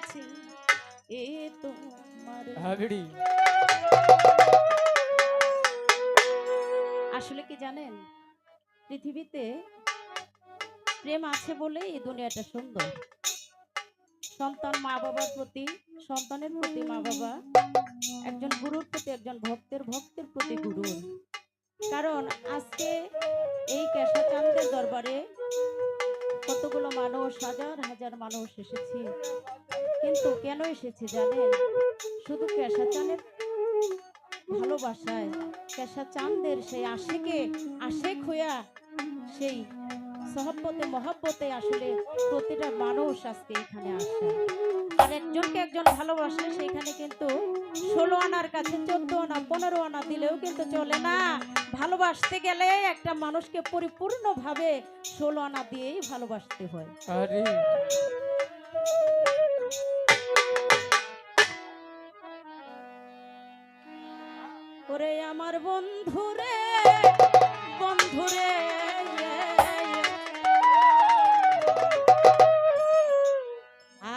আছে এ তোমার। হাবিড়ি আসলে কি জানেন, পৃথিবীতে প্রেম আছে বলে এই দুনিয়াটা সুন্দর। সন্তান মা বাবার প্রতি, সন্তানের প্রতি মা বাবা, একজন গুরুর প্রতি একজন ভক্তের, ভক্তের প্রতি গুরুর। কারণ আজকে এই কেশাচাঁদের দরবারে কতগুলো মানুষ, হাজার হাজার মানুষ এসেছে, কিন্তু কেন এসেছে জানেন? শুধু কেশাচাঁদের ভালোবাসায়, কেশাচাঁদের সেই আশিকে আশেক হইয়া, সেই সহব্বতে মহব্বতে আসলে প্রতিটা মানুষ আজকে এখানে আসে। আর একজনকে একজন ভালোবাসলে সেখানে কিন্তু 16 আনার কাছে 14 আনা 15 আনা দিলেও কিন্তু চলে না। ভালোবাসতে গেলে একটা মানুষকে পরিপূর্ণভাবে 16 আনা দিয়েই ভালোবাসতে হয়। আরে ওরে আমার বন্ধুরে, বন্ধুরে